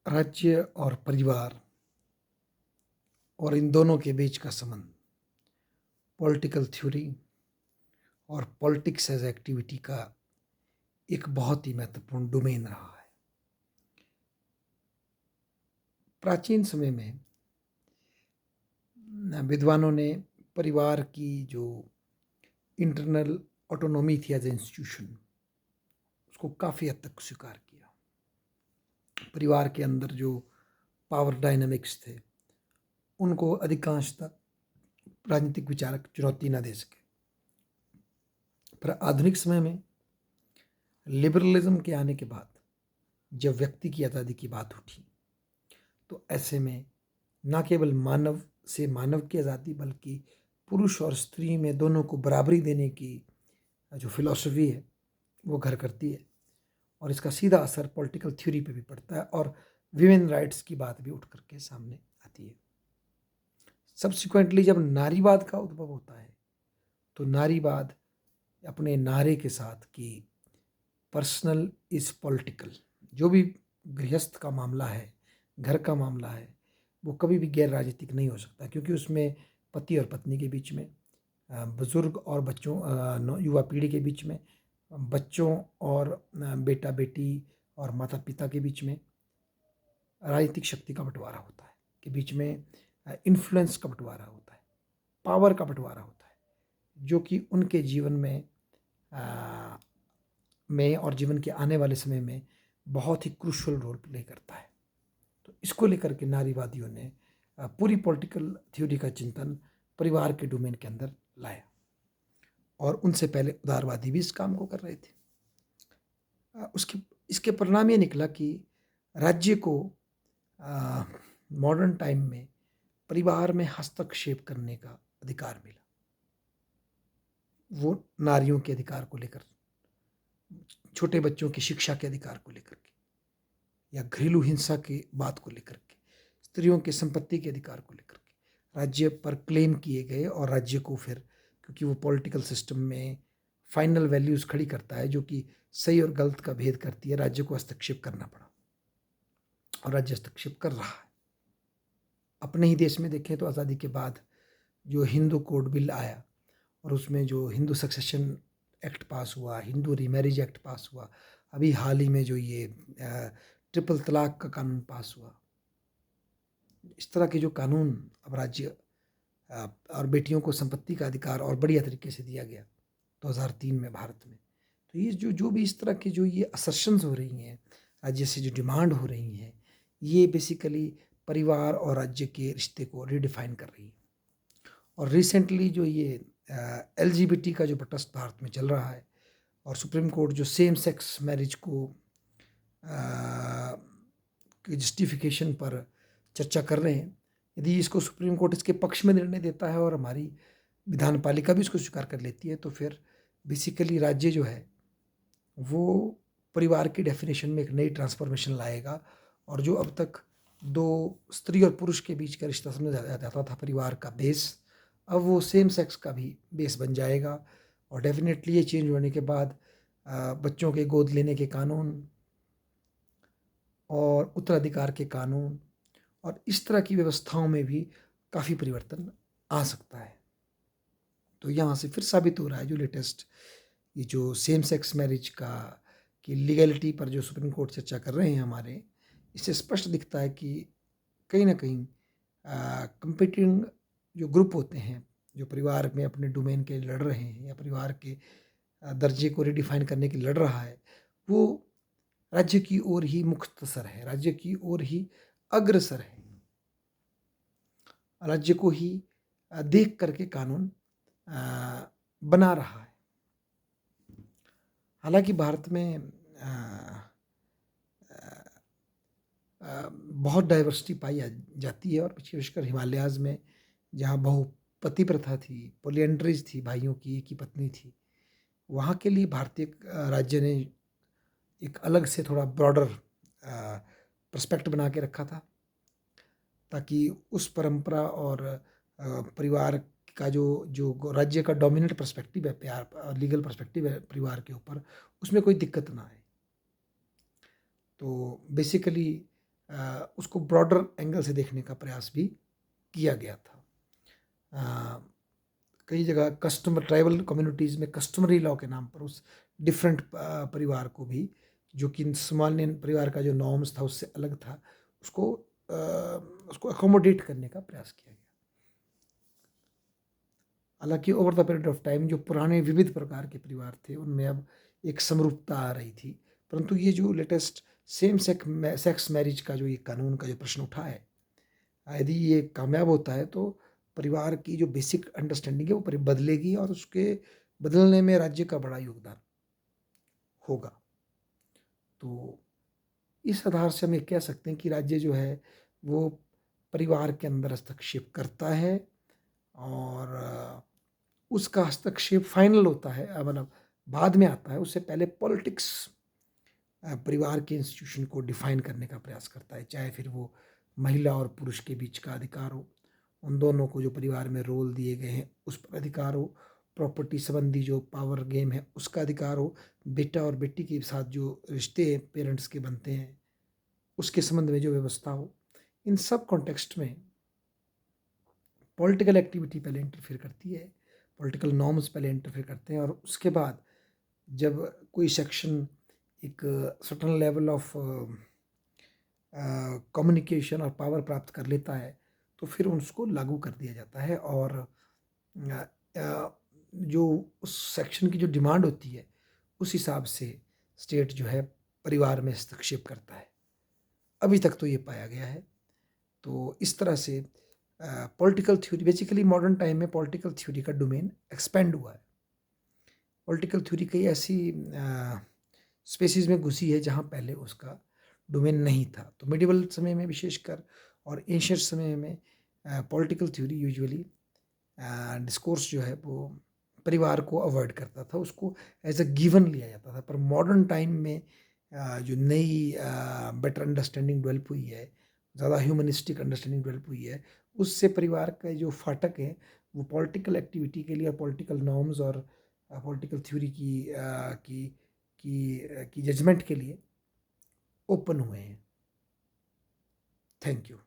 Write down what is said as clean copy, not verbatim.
राज्य और परिवार और इन दोनों के बीच का संबंध पॉलिटिकल थ्योरी और पॉलिटिक्स एज एक्टिविटी का एक बहुत ही महत्वपूर्ण डोमेन रहा है। प्राचीन समय में विद्वानों ने परिवार की जो इंटरनल ऑटोनॉमी थी एज ए इंस्टीट्यूशन, उसको काफ़ी हद तक स्वीकार किया। परिवार के अंदर जो पावर डायनामिक्स थे उनको अधिकांशतः राजनीतिक विचारक चुनौती न दे सके। पर आधुनिक समय में लिबरलिज्म के आने के बाद जब व्यक्ति की आज़ादी की बात उठी, तो ऐसे में न केवल मानव से मानव की आज़ादी बल्कि पुरुष और स्त्री में दोनों को बराबरी देने की जो फिलॉसफी है वो घर करती है, और इसका सीधा असर पॉलिटिकल थ्योरी पे भी पड़ता है और विमेन राइट्स की बात भी उठ करके सामने आती है। सब्सिक्वेंटली जब नारीवाद का उद्भव होता है तो नारीवाद अपने नारे के साथ कि पर्सनल इज पॉलिटिकल, जो भी गृहस्थ का मामला है, घर का मामला है, वो कभी भी गैर राजनीतिक नहीं हो सकता, क्योंकि उसमें पति और पत्नी के बीच में, बुजुर्ग और बच्चों, युवा पीढ़ी के बीच में, बच्चों और बेटा बेटी और माता पिता के बीच में राजनीतिक शक्ति का बंटवारा होता है, के बीच में इन्फ्लुएंस का बंटवारा होता है, पावर का बंटवारा होता है, जो कि उनके जीवन में और जीवन के आने वाले समय में बहुत ही क्रूशल रोल प्ले करता है। तो इसको लेकर के नारीवादियों ने पूरी पॉलिटिकल थ्योरी का चिंतन परिवार के डोमेन के अंदर लाया, और उनसे पहले उदारवादी भी इस काम को कर रहे थे। इसके परिणाम ये निकला कि राज्य को मॉडर्न टाइम में परिवार में हस्तक्षेप करने का अधिकार मिला। वो नारियों के अधिकार को लेकर, छोटे बच्चों की शिक्षा के अधिकार को लेकर के, या घरेलू हिंसा की बात को लेकर के, स्त्रियों के संपत्ति के अधिकार को लेकर के राज्य पर क्लेम किए गए, और राज्य को फिर, क्योंकि वो पॉलिटिकल सिस्टम में फाइनल वैल्यूज़ खड़ी करता है जो कि सही और गलत का भेद करती है, राज्य को हस्तक्षेप करना पड़ा और राज्य हस्तक्षेप कर रहा है। अपने ही देश में देखें तो आज़ादी के बाद जो हिंदू कोड बिल आया और उसमें जो हिंदू सक्सेशन एक्ट पास हुआ, हिंदू रीमैरिज एक्ट पास हुआ, अभी हाल ही में जो ये ट्रिपल तलाक का कानून पास हुआ, इस तरह के जो कानून अब राज्य और बेटियों को संपत्ति का अधिकार और बढ़िया तरीके से दिया गया 2003 में भारत में। तो ये जो भी इस तरह की जो ये असर्शंस हो रही हैं, राज्य से जो डिमांड हो रही हैं, ये बेसिकली परिवार और राज्य के रिश्ते को रिडिफाइन कर रही है। और रिसेंटली जो ये LGBT का जो प्रोटेस्ट भारत में चल रहा है, और सुप्रीम कोर्ट जो सेम सेक्स मैरिज को जस्टिफिकेशन पर चर्चा कर रहे हैं, यदि इसको सुप्रीम कोर्ट इसके पक्ष में निर्णय देता है और हमारी विधान पालिका भी इसको स्वीकार कर लेती है, तो फिर बेसिकली राज्य जो है वो परिवार की डेफिनेशन में एक नई ट्रांसफॉर्मेशन लाएगा, और जो अब तक दो स्त्री और पुरुष के बीच का रिश्ता समझा जाता था परिवार का बेस, अब वो सेम सेक्स का भी बेस बन जाएगा। और डेफिनेटली ये चेंज होने के बाद बच्चों के गोद लेने के कानून और उत्तराधिकार के कानून और इस तरह की व्यवस्थाओं में भी काफ़ी परिवर्तन आ सकता है। तो यहाँ से फिर साबित हो रहा है जो लेटेस्ट ये जो सेम सेक्स मैरिज का की लीगलिटी पर जो सुप्रीम कोर्ट चर्चा कर रहे हैं हमारे, इससे स्पष्ट दिखता है कि कहीं ना कहीं कंपीटिंग जो ग्रुप होते हैं जो परिवार में अपने डोमेन के लड़ रहे हैं या परिवार के दर्जे को रिडिफाइन करने के लड़ रहा है, वो राज्य की ओर ही मुख्तसर है, राज्य की ओर ही अग्रसर है, राज्य को ही देख करके कानून बना रहा है। हालांकि भारत में बहुत डाइवर्सिटी पाई जाती है, और विशेषकर हिमालयाज में जहाँ बहुपति प्रथा थी, पोलियंड्रीज थी, भाइयों की एक ही पत्नी थी, वहाँ के लिए भारतीय राज्य ने एक अलग से थोड़ा ब्रॉडर पर्सपेक्ट बना के रखा था, ताकि उस परंपरा और परिवार का जो राज्य का डोमिनेंट पर्सपेक्टिव है, प्यार लीगल पर्सपेक्टिव है परिवार के ऊपर, उसमें कोई दिक्कत ना आए। तो बेसिकली उसको ब्रॉडर एंगल से देखने का प्रयास भी किया गया था। कई जगह कस्टमर ट्राइबल कम्युनिटीज़ में कस्टमरी लॉ के नाम पर उस डिफरेंट परिवार को भी, जो कि सामान्य परिवार का जो नॉर्म्स था उससे अलग था, उसको उसको अकोमोडेट करने का प्रयास किया गया। हालांकि over the period of time जो पुराने विविध प्रकार के परिवार थे उनमें अब एक समरूपता आ रही थी, परंतु ये जो लेटेस्ट सेम सेक्स मैरिज का जो ये कानून का जो प्रश्न उठा है, यदि ये कामयाब होता है तो परिवार की जो बेसिक अंडरस्टैंडिंग है वो बदलेगी और उसके बदलने में राज्य का बड़ा योगदान होगा। तो इस आधार से हम ये कह सकते हैं कि राज्य जो है वो परिवार के अंदर हस्तक्षेप करता है, और उसका हस्तक्षेप फाइनल होता है, मतलब बाद में आता है, उससे पहले पॉलिटिक्स परिवार के इंस्टीट्यूशन को डिफाइन करने का प्रयास करता है, चाहे फिर वो महिला और पुरुष के बीच का अधिकार हो, उन दोनों को जो परिवार में रोल दिए गए हैं उस पर अधिकार हो, प्रॉपर्टी संबंधी जो पावर गेम है उसका अधिकार हो, बेटा और बेटी के साथ जो रिश्ते पेरेंट्स के बनते हैं उसके संबंध में जो व्यवस्था हो, इन सब कॉन्टेक्स्ट में पॉलिटिकल एक्टिविटी पहले इंटरफेयर करती है, पॉलिटिकल नॉर्म्स पहले इंटरफेयर करते हैं, और उसके बाद जब कोई सेक्शन एक सर्टन लेवल ऑफ कम्युनिकेशन और पावर प्राप्त कर लेता है तो फिर उसको लागू कर दिया जाता है, और जो उस सेक्शन की जो डिमांड होती है उस हिसाब से स्टेट जो है परिवार में हस्तक्षेप करता है। अभी तक तो ये पाया गया है। तो इस तरह से political theory, basically modern time में पॉलिटिकल थ्योरी का डोमेन एक्सपेंड हुआ है। पॉलिटिकल थ्योरी कई ऐसी स्पेसिस में घुसी है जहाँ पहले उसका डोमेन नहीं था। तो मिडिवल समय में विशेषकर और एंशिएंट समय में पॉलिटिकल थ्योरी यूजुअली डिस्कोर्स जो है वो परिवार को अवॉइड करता था, उसको एज अ गिवन लिया जाता था। पर मॉडर्न टाइम में जो नई बेटर अंडरस्टैंडिंग डेवलप हुई है, ज़्यादा ह्यूमनिस्टिक अंडरस्टैंडिंग डेवलप हुई है, उससे परिवार का जो फाटक है वो पॉलिटिकल एक्टिविटी के लिए और पॉलिटिकल नॉर्म्स और पॉलिटिकल थ्योरी की जजमेंट के लिए ओपन हुए हैं। Thank you.